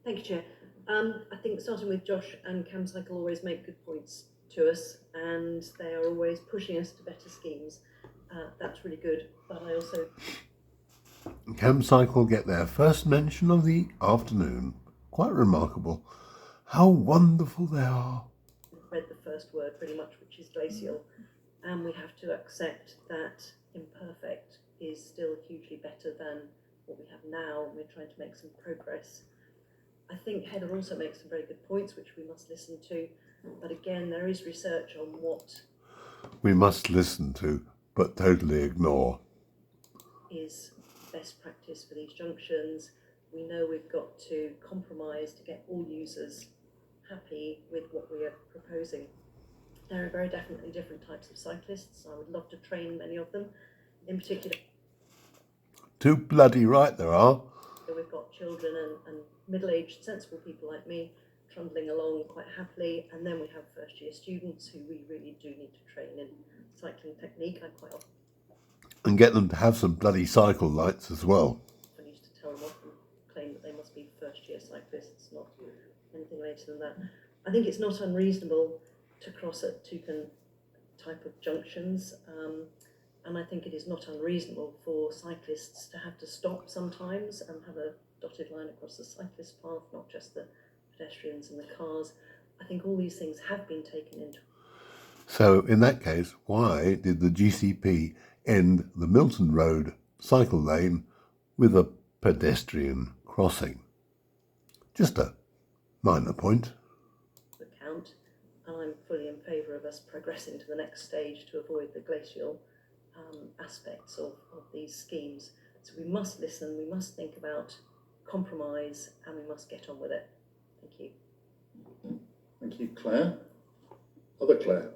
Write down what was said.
Thank you, Chair. I think starting with Josh and CamCycle always make good points to us, and they are always pushing us to better schemes. That's really good, but I also... CamCycle get their first mention of the afternoon. Quite remarkable. How wonderful they are. Read the first word pretty much, which is glacial, and we have to accept that imperfect is still hugely better than what we have now, and we're trying to make some progress. I think Heather also makes some very good points, which we must listen to, but again, there is research on what we must listen to, but totally ignore. Is best practice for these junctions. We know we've got to compromise to get all users happy with what we are proposing. There are very definitely different types of cyclists. I would love to train many of them. In particular, Too bloody right there are. We've got children and middle-aged, sensible people like me trundling along quite happily, and then we have first-year students who we really do need to train in cycling technique. I quite often And get them to have some bloody cycle lights as well. I used to tell them off and claim that they must be first-year cyclists, not anything later than that. I think it's not unreasonable to cross at toucan type of junctions, and I think it is not unreasonable for cyclists to have to stop sometimes and have a dotted line across the cyclist path, not just the pedestrians and the cars. I think all these things have been taken into. So in that case, why did the GCP end the Milton Road cycle lane with a pedestrian crossing? Just a minor point. Account, and I'm fully in favour of us progressing to the next stage to avoid the glacial aspects of these schemes. So we must listen, we must think about compromise, and we must get on with it. Thank you. Thank you, Claire. Other Claire.